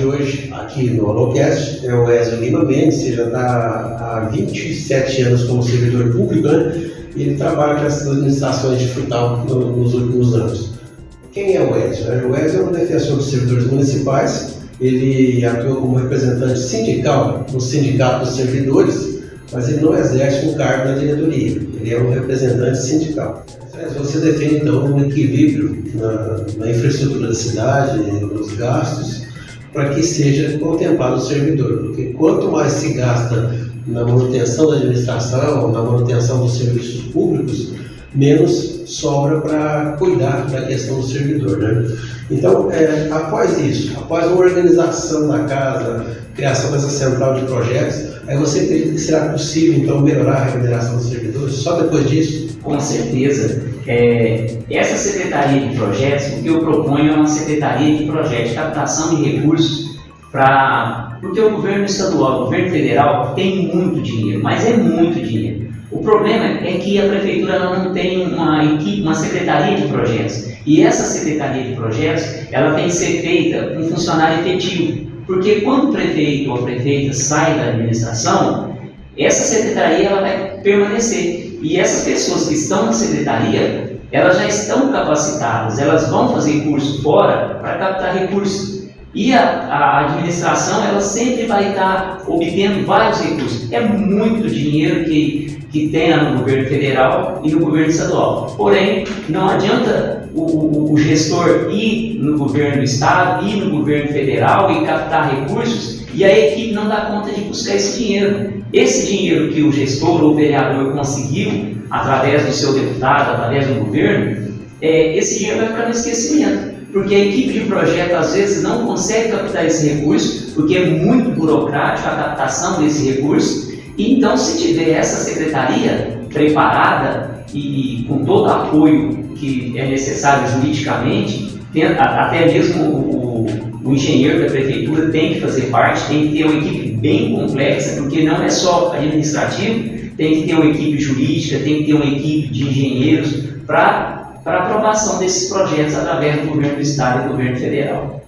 hoje aqui no Holocast é o Ezio Lima Mendes. Ele já está há 27 anos como servidor público, né? E ele trabalha com essas administrações de Frutal nos últimos anos. Quem é o Ezio? O Ezio é um defensor dos servidores municipais. Ele atua como representante sindical no Sindicato dos Servidores, mas ele não exerce um cargo na diretoria. Ele é um representante sindical. Você defende, então, um equilíbrio na infraestrutura da cidade, nos gastos, para que seja contemplado o servidor. Porque quanto mais se gasta na manutenção da administração, na manutenção dos serviços públicos, menos sobra para cuidar da questão do servidor, né? Então, após isso, após uma organização da casa, criação dessa central de projetos, aí você acredita que será possível, então, melhorar a remuneração dos servidores? Só depois disso? Com certeza. Essa Secretaria de Projetos, o que eu proponho é uma Secretaria de Projetos, de captação de recursos porque o governo estadual, o governo federal tem muito dinheiro, mas é muito dinheiro. O problema é que a prefeitura ela não tem uma equipe, uma secretaria de projetos. E essa secretaria de projetos, ela tem que ser feita com um funcionário efetivo. Porque quando o prefeito ou a prefeita sai da administração, essa secretaria ela vai permanecer. E essas pessoas que estão na secretaria, elas já estão capacitadas, elas vão fazer curso fora para captar recursos. E a administração, ela sempre vai estar obtendo vários recursos. É muito dinheiro que tem no governo federal e no governo estadual. Porém, não adianta o gestor ir no governo do estado, ir no governo federal e captar recursos e a equipe não dá conta de buscar esse dinheiro. Esse dinheiro que o gestor ou o vereador conseguiu através do seu deputado, através do governo, esse dinheiro vai ficar no esquecimento. Porque a equipe de projeto às vezes não consegue captar esse recurso, porque é muito burocrático a captação desse recurso. E então, se tiver essa secretaria preparada e com todo o apoio que é necessário juridicamente, até mesmo o engenheiro da prefeitura tem que fazer parte, tem que ter uma equipe bem complexa, porque não é só administrativo, tem que ter uma equipe jurídica, tem que ter uma equipe de engenheiros para aprovação desses projetos através do governo do estado e do governo federal.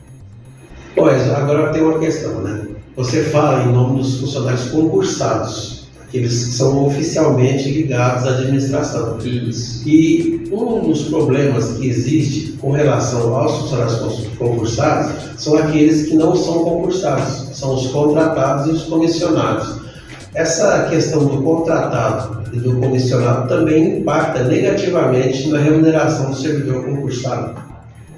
Pois, agora tem uma questão, né? Você fala em nome dos funcionários concursados, aqueles que são oficialmente ligados à administração. Isso. E um dos problemas que existe com relação aos funcionários concursados são aqueles que não são concursados, são os contratados e os comissionados. Essa questão do contratado e do comissionado também impacta negativamente na remuneração do servidor concursado.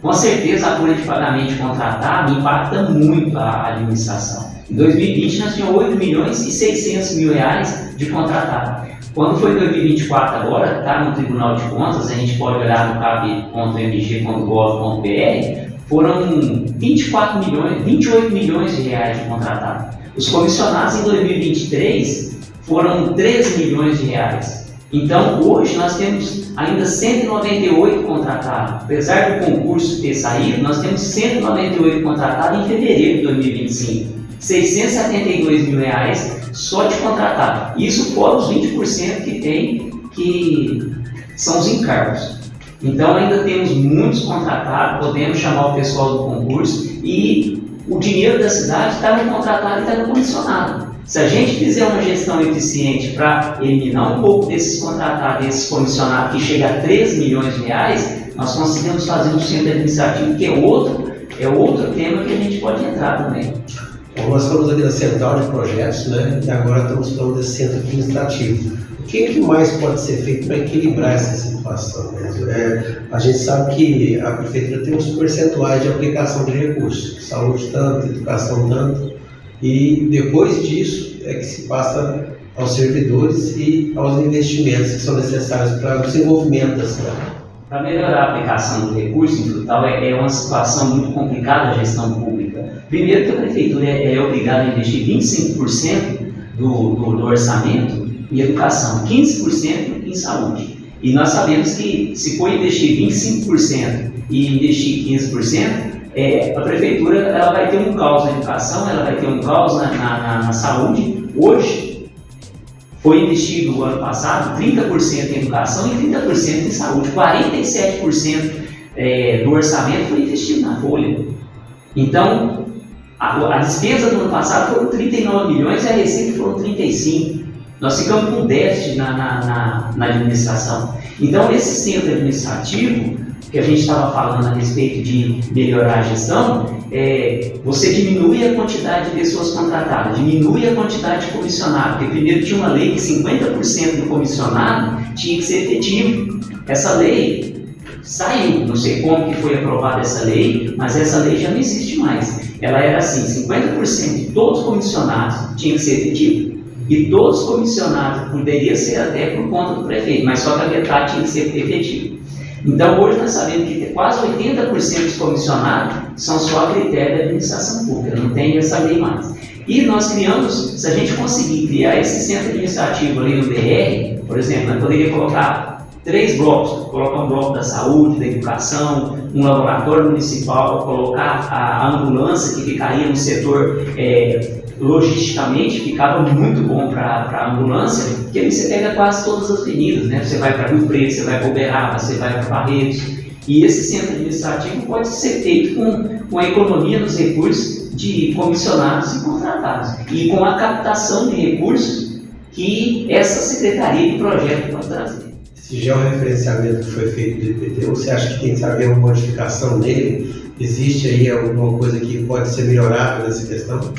Com certeza, a folha de pagamento contratado impacta muito a administração. Em 2020, nós tínhamos 8 milhões e 600 mil reais de contratado. Quando foi 2024 agora, está no Tribunal de Contas, a gente pode olhar no cap.mg.gov.br, foram 28 milhões de reais de contratado. Os comissionados em 2023 foram 13 milhões de reais. Então, hoje nós temos ainda 198 contratados. Apesar do concurso ter saído, nós temos 198 contratados em fevereiro de 2025. 672 mil reais só de contratado. Isso fora os 20% que tem, que são os encargos. Então, ainda temos muitos contratados, podemos chamar o pessoal do concurso e o dinheiro da cidade está no contratado e está no comissionado. Se a gente fizer uma gestão eficiente para eliminar um pouco desses contratados, desses comissionados, que chega a 13 milhões de reais, nós conseguimos fazer um centro administrativo, que é outro tema que a gente pode entrar também. Bom, nós falamos aqui da central de projetos, né? E agora estamos falando desse centro administrativo. O que mais pode ser feito para equilibrar essa situação? A gente sabe que a prefeitura tem uns percentuais de aplicação de recursos, saúde tanto, educação tanto, e depois disso é que se passa aos servidores e aos investimentos que são necessários para o desenvolvimento da cidade. Para melhorar a aplicação do recurso em Frutal é uma situação muito complicada a gestão pública. Primeiro que a prefeitura é obrigada a investir 25% do orçamento em educação, 15% em saúde. E nós sabemos que se for investir 25% e investir 15%, a prefeitura ela vai ter um caos na educação, ela vai ter um caos na saúde. Hoje, foi investido no ano passado 30% em educação e 30% em saúde. 47% do orçamento foi investido na folha. Então, A despesa do ano passado foram 39 milhões e a receita foram 35. Nós ficamos com déficit na administração. Então, esse centro administrativo, que a gente estava falando a respeito de melhorar a gestão, você diminui a quantidade de pessoas contratadas, diminui a quantidade de comissionados, porque primeiro tinha uma lei que 50% do comissionado tinha que ser efetivo. Essa lei saiu, não sei como que foi aprovada essa lei, mas essa lei já não existe mais. Ela era assim, 50% de todos os comissionados tinham que ser efetivo, e todos os comissionados poderia ser até por conta do prefeito, mas só que a metade tinha que ser efetivo. Então hoje nós sabemos que quase 80% dos comissionados são só a critério da administração pública, não tem essa lei mais. E nós criamos, se a gente conseguir criar esse centro administrativo ali no DR, por exemplo, nós poderíamos colocar 3 blocos, colocar um bloco da saúde, da educação, um laboratório municipal, colocar a ambulância que ficaria no setor, logisticamente ficava muito bom para a ambulância, porque aí você pega quase todas as avenidas, né? Você vai para Rio Preto, você vai para Uberaba, você vai para Barretos, e esse centro administrativo pode ser feito com a economia dos recursos de comissionados e contratados, e com a captação de recursos que essa Secretaria de Projeto pode trazer. Esse georreferenciamento que foi feito do IPTU, você acha que tem que haver uma modificação nele? Existe aí alguma coisa que pode ser melhorada nessa questão?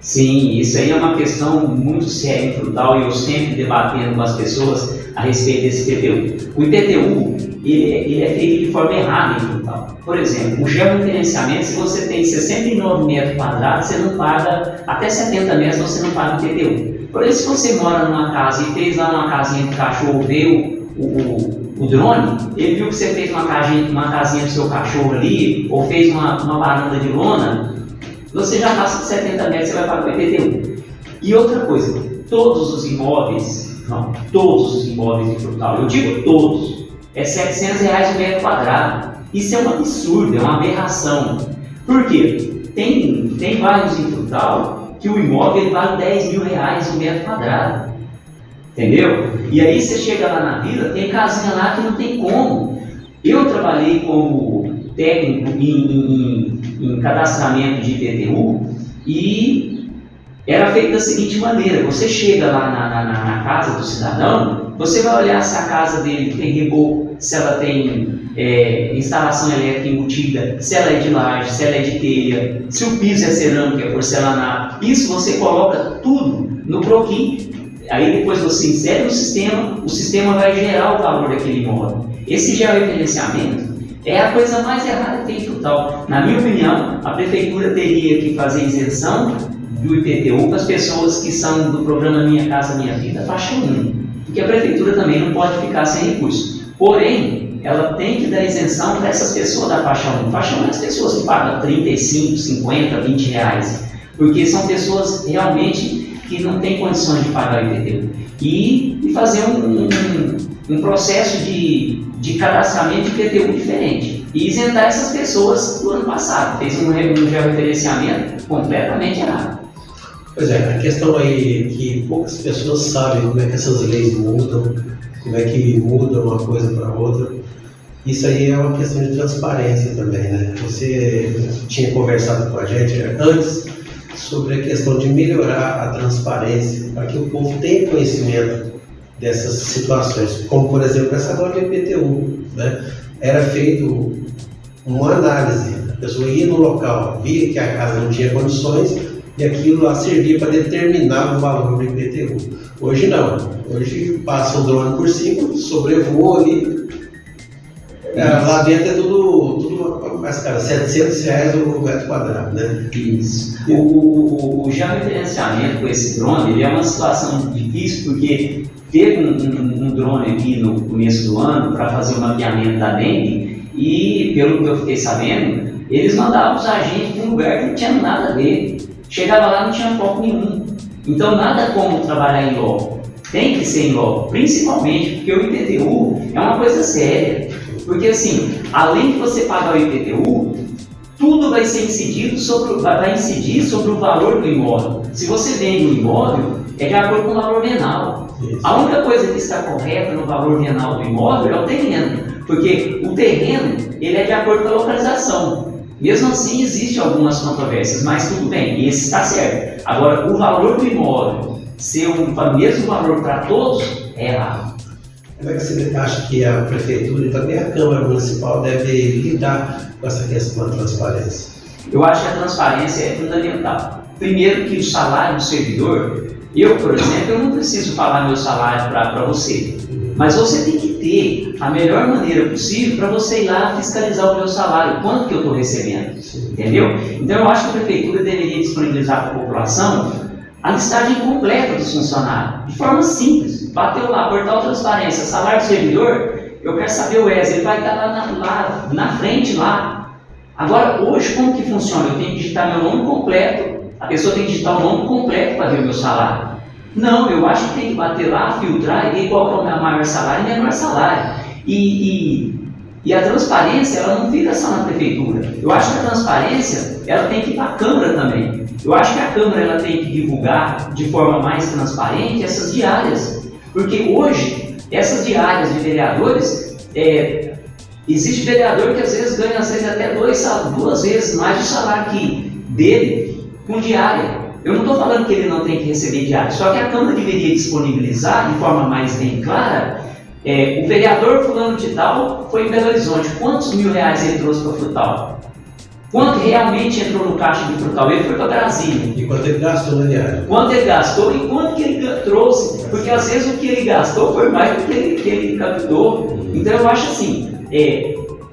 Sim, isso aí é uma questão muito séria em Frutal e eu sempre debatendo com as pessoas a respeito desse IPTU. O IPTU, ele é feito de forma errada em Frutal. Por exemplo, o georreferenciamento, se você tem 69 metros quadrados, você não paga, até 70 metros você não paga o IPTU. Por exemplo, se você mora numa casa e fez lá uma casinha de cachorro, veio o drone, ele viu que você fez uma casinha do seu cachorro ali, ou fez uma varanda de lona, você já passa de 70 metros, você vai pagar o IPTU. E outra coisa, todos os imóveis de Frutal, eu digo todos, é R$700 o metro quadrado. Isso é um absurdo, é uma aberração. Por quê? Tem bairros em Frutal que o imóvel vale R$10 mil o metro quadrado. Entendeu? E aí você chega lá na vila, tem casinha lá que não tem como. Eu trabalhei como técnico em cadastramento de IPTU e era feito da seguinte maneira: você chega lá na casa do cidadão, você vai olhar se a casa dele tem reboco, se ela tem instalação elétrica embutida, se ela é de laje, se ela é de telha, se o piso é cerâmica, é porcelanato. Isso você coloca tudo no Proquim. Aí depois você insere no sistema, o sistema vai gerar o valor daquele imóvel. Esse georreferenciamento é a coisa mais errada que tem em Frutal. Na minha opinião, a prefeitura teria que fazer isenção do IPTU para as pessoas que são do programa Minha Casa Minha Vida, faixa 1, porque a prefeitura também não pode ficar sem recursos. Porém, ela tem que dar isenção para essas pessoas da faixa 1. Faixa 1 é as pessoas que pagam 35, 50, 20 reais, porque são pessoas realmente que não têm condições de pagar o IPTU. E fazer um processo de cadastramento de IPTU diferente. E isentar essas pessoas do ano passado. Fez um georreferenciamento completamente errado. Pois é, a questão aí que poucas pessoas sabem como é que essas leis mudam, como é que muda uma coisa para outra. Isso aí é uma questão de transparência também, né? Você tinha conversado com a gente antes sobre a questão de melhorar a transparência para que o povo tenha conhecimento dessas situações, como por exemplo essa agora do IPTU, né? Era feito uma análise, a pessoa ia no local, via que a casa não tinha condições e aquilo lá servia para determinar o valor do IPTU. Hoje não, hoje passa o drone por cima, sobrevoa ali, lá dentro é tudo mais caro, R$700 o metro quadrado, né? Isso. O georreferenciamento com esse drone, ele é uma situação difícil, porque teve um drone aqui no começo do ano para fazer o mapeamento da dengue e, pelo que eu fiquei sabendo, eles mandavam os agentes para um lugar que não tinha nada a ver. Chegava lá, não tinha foco nenhum. Então, nada como trabalhar em loco. Tem que ser em loco, principalmente porque o IPTU é uma coisa séria. Porque assim, além de você pagar o IPTU, tudo vai incidir sobre o valor do imóvel. Se você vende um imóvel, é de acordo com o valor venal. Isso. A única coisa que está correta no valor venal do imóvel é o terreno, porque o terreno ele é de acordo com a localização. Mesmo assim, existem algumas controvérsias, mas tudo bem, esse está certo. Agora, o valor do imóvel ser o mesmo valor para todos é errado. Como é que você acha que a Prefeitura e também a Câmara Municipal deve lidar com essa questão da transparência? Eu acho que a transparência é fundamental. Primeiro que o salário do servidor, eu, por exemplo, eu não preciso falar meu salário para você, mas você tem que ter a melhor maneira possível para você ir lá fiscalizar o meu salário, quanto que eu estou recebendo, entendeu? Então eu acho que a Prefeitura deveria disponibilizar para a população a listagem completa dos funcionários, de forma simples. Bateu lá, portal transparência, salário do servidor, eu quero saber o ES, ele vai estar lá na frente lá. Agora, hoje, como que funciona? Eu tenho que digitar meu nome completo, a pessoa tem que digitar o nome completo para ver o meu salário. Não, eu acho que tem que bater lá, filtrar e ver qual é o meu maior salário e menor salário. E a transparência, ela não fica só na Prefeitura. Eu acho que a transparência, ela tem que ir para a Câmara também. Eu acho que a Câmara ela tem que divulgar de forma mais transparente essas diárias. Porque hoje, essas diárias de vereadores, existe vereador que às vezes ganha até duas vezes mais do salário dele com diária. Eu não estou falando que ele não tem que receber diária, só que a Câmara deveria disponibilizar de forma mais bem clara. O vereador fulano de tal foi em Belo Horizonte, quantos R$1.000 ele trouxe para Frutal? Quanto realmente entrou no caixa de Frutal? Ele foi para Brasília. E quanto ele gastou na diária? Quanto ele gastou e quanto que ele trouxe? Porque às vezes o que ele gastou foi mais do que ele captou. Então eu acho assim,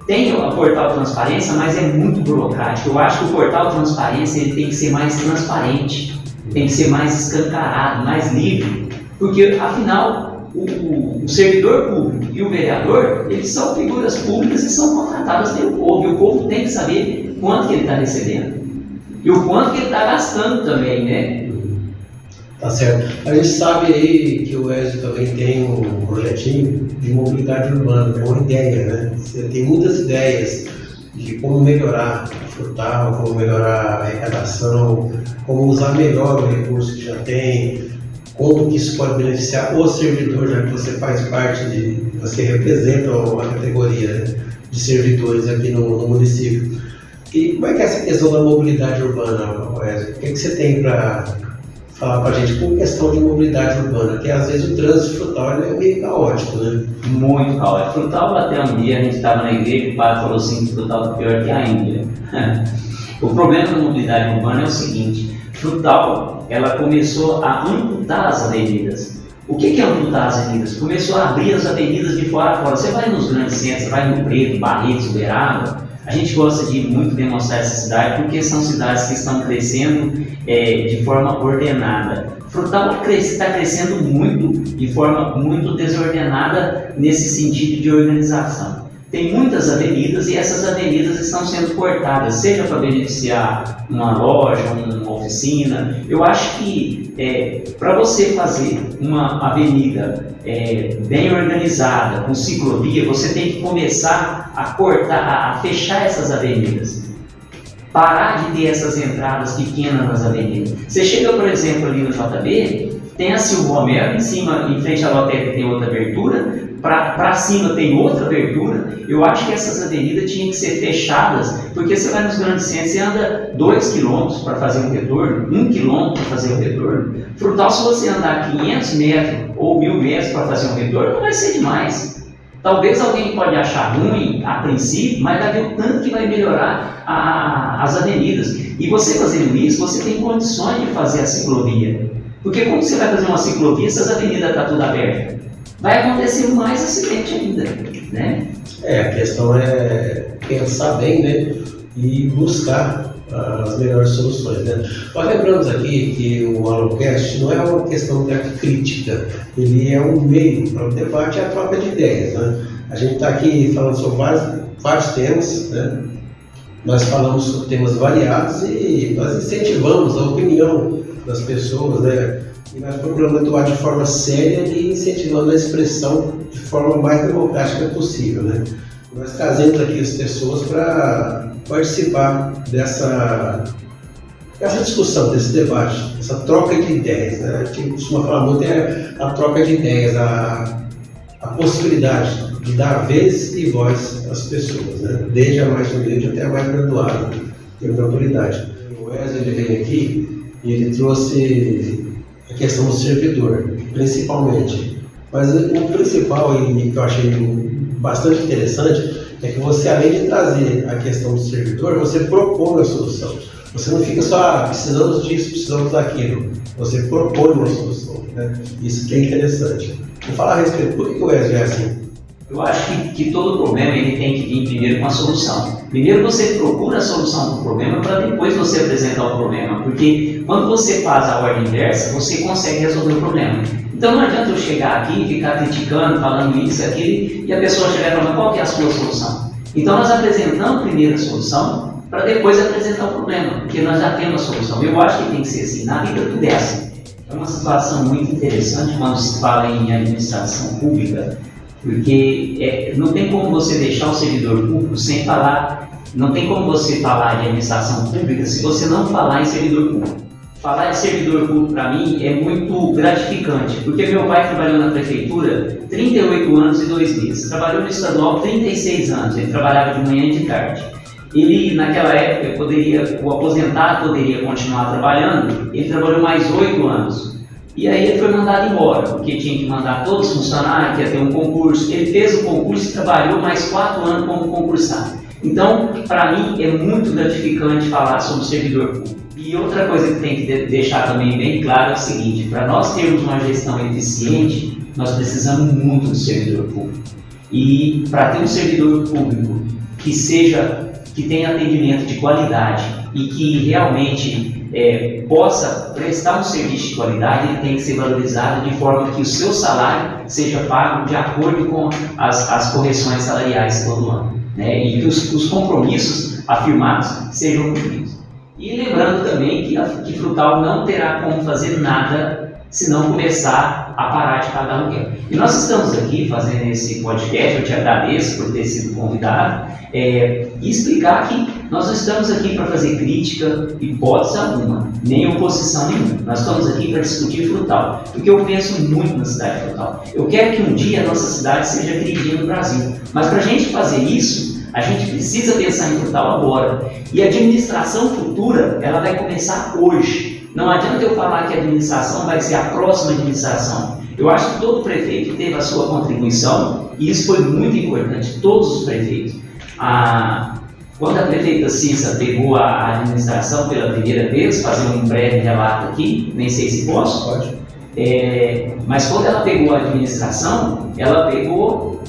tem o portal Transparência, mas é muito burocrático. Eu acho que o portal Transparência ele tem que ser mais transparente, tem que ser mais escancarado, mais livre, porque afinal o servidor público e o vereador, eles são figuras públicas e são contratadas pelo povo, e o povo tem que saber quanto que ele está recebendo e o quanto que ele está gastando também, né? Tá certo. A gente sabe aí que o ESO também tem um projetinho de mobilidade urbana, é uma ideia, né? Você tem muitas ideias de como melhorar o Frutal, como melhorar a arrecadação, como usar melhor o recurso que já tem, como que isso pode beneficiar o servidor, já que você faz parte você representa a categoria, né, de servidores aqui no município. E como é que é essa questão da mobilidade urbana, Wesley? O que você tem para falar para a gente com questão de mobilidade urbana? Que às vezes o trânsito Frutal é meio caótico, né? Muito caótico. Frutal, até um dia a gente estava na igreja e o padre falou assim que Frutal é pior que a Índia. O problema da mobilidade urbana é o seguinte: Frutal, ela começou a amputar as avenidas. O que é amputar as avenidas? Começou a abrir as avenidas de fora a fora. Você vai nos grandes centros, vai no Preto, Barretos, Uberaba. A gente gosta de muito demonstrar essa cidade porque são cidades que estão crescendo de forma ordenada. Frutal está crescendo muito, de forma muito desordenada nesse sentido de organização. Tem muitas avenidas e essas avenidas estão sendo cortadas, seja para beneficiar uma loja, uma oficina. Eu acho que para você fazer uma avenida bem organizada, com ciclovia, você tem que começar a cortar, a fechar essas avenidas. Parar de ter essas entradas pequenas nas avenidas. Você chega, por exemplo, ali no JB, tem a Silvio Romero, em cima, em frente à lotérica tem outra abertura, para cima tem outra abertura. Eu acho que essas avenidas tinham que ser fechadas, porque você vai nos grandes centros e anda 2 km para fazer um retorno, 1 km para fazer um retorno. Frutal, se você andar 500 metros ou 1000 metros para fazer um retorno, não vai ser demais. Talvez alguém pode achar ruim a princípio, mas vai ver o tanto que vai melhorar as avenidas. E você fazendo isso, você tem condições de fazer a ciclovia. Porque como você vai fazer uma ciclovia, essas avenidas estão tudo abertas, vai acontecer mais acidente ainda, né? A questão é pensar bem, né, e buscar as melhores soluções, né? Nós lembramos aqui que o AloCast não é uma questão de crítica, ele é um meio para o debate e a troca de ideias, né? A gente está aqui falando sobre vários temas, né? Nós falamos sobre temas variados e nós incentivamos a opinião das pessoas, né? E nós procuramos atuar de forma séria e incentivando a expressão de forma mais democrática possível, né? Nós trazemos aqui as pessoas para participar dessa discussão, desse debate, essa troca de ideias, né? A gente costuma falar muito a troca de ideias, a possibilidade de dar vez e voz às pessoas, né? Desde a mais humilde até a mais graduada, tem muita autoridade. O Wesley ele veio aqui e ele trouxe a questão do servidor, principalmente. Mas o principal, e que eu achei bastante interessante, é que você, além de trazer a questão do servidor, você propõe a solução. Você não fica só, precisamos disso, precisamos daquilo. Você propõe uma solução, né? Isso que é interessante. Vou falar a respeito, por que o Wesley é assim? Eu acho que todo problema ele tem que vir primeiro com a solução. Primeiro você procura a solução do problema para depois você apresentar o problema. Porque quando você faz a ordem inversa, você consegue resolver o problema. Então não adianta eu chegar aqui e ficar criticando, falando isso e aquilo, e a pessoa chegar e falar, qual que é a sua solução? Então nós apresentamos primeiro a solução, para depois apresentar o problema, porque nós já temos a solução. Eu acho que tem que ser assim, na vida tudo é assim. É uma situação muito interessante quando se fala em administração pública, porque não tem como você deixar o servidor público sem falar, não tem como você falar de administração pública se você não falar em servidor público. Falar em servidor público para mim é muito gratificante, porque meu pai trabalhou na prefeitura 38 anos e 2 meses, trabalhou no estadual 36 anos, ele trabalhava de manhã e de tarde. Ele, naquela época, o aposentado poderia continuar trabalhando, ele trabalhou mais 8 anos. E aí ele foi mandado embora, porque tinha que mandar todos os funcionários, ia ter um concurso. Ele fez o concurso e trabalhou mais 4 anos como concursado. Então, para mim, é muito gratificante falar sobre o servidor público. E outra coisa que tem que deixar também bem claro é o seguinte, para nós termos uma gestão eficiente, nós precisamos muito do servidor público. E para ter um servidor público que tenha atendimento de qualidade e que realmente possa prestar um serviço de qualidade, ele tem que ser valorizado de forma que o seu salário seja pago de acordo com as correções salariais todo ano, né? E que os compromissos afirmados sejam cumpridos. E lembrando também que Frutal não terá como fazer nada se não começar a parar de pagar aluguel. E nós estamos aqui fazendo esse podcast, eu te agradeço por ter sido convidado, e explicar que nós não estamos aqui para fazer crítica, hipótese alguma, nem oposição nenhuma. Nós estamos aqui para discutir Frutal, porque eu penso muito na cidade de Frutal. Eu quero que um dia a nossa cidade seja queridinha no Brasil, mas para a gente fazer isso, a gente precisa pensar em Frutal agora. E a administração futura, ela vai começar hoje. Não adianta eu falar que a administração vai ser a próxima administração. Eu acho que todo prefeito teve a sua contribuição e isso foi muito importante, todos os prefeitos. Quando a prefeita Cissa pegou a administração pela primeira vez, fazer um breve relato aqui, nem sei se posso. Pode. Mas quando ela pegou a administração, ela pegou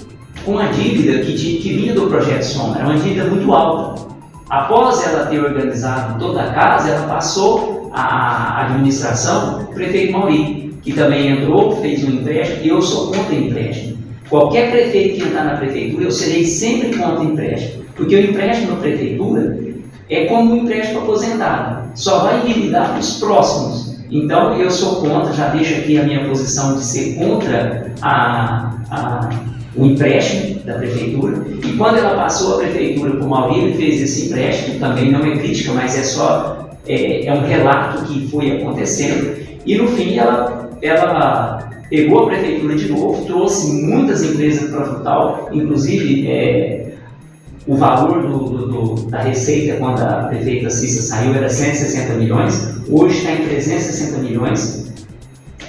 com uma dívida que vinha do Projeto Soma, era uma dívida muito alta. Após ela ter organizado toda a casa, ela passou a administração para o prefeito Mauri, que também entrou, fez um empréstimo, e eu sou contra empréstimo. Qualquer prefeito que entrar na prefeitura, eu serei sempre contra empréstimo, porque o empréstimo na prefeitura é como um empréstimo aposentado, só vai endividar para os próximos. Então eu sou contra, já deixo aqui a minha posição de ser contra o empréstimo da prefeitura, e quando ela passou a prefeitura para o Mauri, ele fez esse empréstimo, também não é crítica, mas é um relato que foi acontecendo, e no fim ela pegou a prefeitura de novo, trouxe muitas empresas para Frutal, inclusive o valor da receita quando a prefeita Cissa saiu era 160 milhões, hoje está em 360 milhões,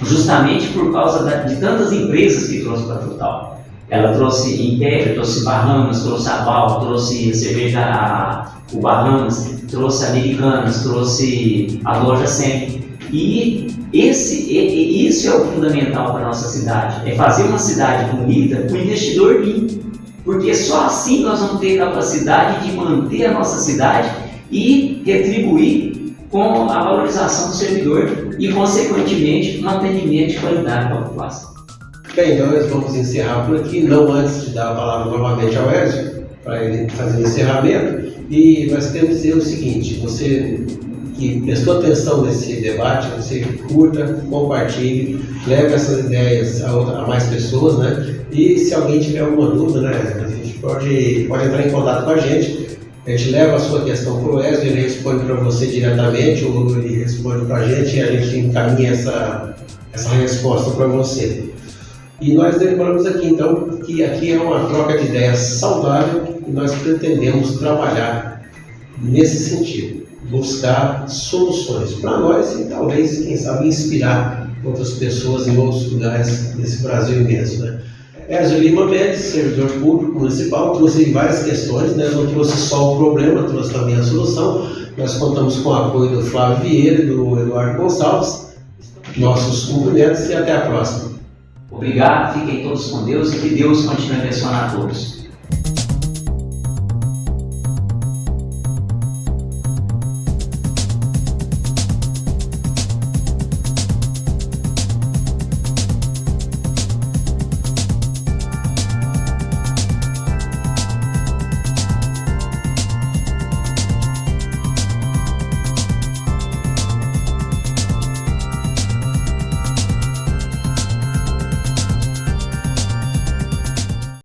justamente por causa de tantas empresas que trouxe para Frutal. Ela trouxe Império, trouxe Bahamas, trouxe a Bal, trouxe a cerveja, o Bahamas, trouxe Americanas, trouxe a loja Sempre. E isso é o fundamental para a nossa cidade, é fazer uma cidade bonita para o investidor vir. Porque só assim nós vamos ter capacidade de manter a nossa cidade e retribuir com a valorização do servidor e, consequentemente, um atendimento de qualidade para a população. Bem, então nós vamos encerrar por aqui, não antes de dar a palavra novamente ao Wesley, para ele fazer o encerramento. E nós queremos dizer o seguinte, você que prestou atenção nesse debate, você curta, compartilhe, leve essas ideias a mais pessoas, né? E se alguém tiver alguma dúvida, né, a gente pode entrar em contato com a gente leva a sua questão para o Wesley, ele responde para você diretamente, ou ele responde para a gente e a gente encaminha essa resposta para você. E nós lembramos aqui, então, que aqui é uma troca de ideias saudável e nós pretendemos trabalhar nesse sentido, buscar soluções para nós e talvez, quem sabe, inspirar outras pessoas em outros lugares desse Brasil imenso, né? Érzio Lima Mendes, servidor público municipal, trouxe várias questões, né? Não trouxe só o problema, trouxe também a solução. Nós contamos com o apoio do Flávio Vieira e do Eduardo Gonçalves. Nossos cumprimentos e até a próxima. Obrigado, fiquem todos com Deus e que Deus continue abençoando a todos.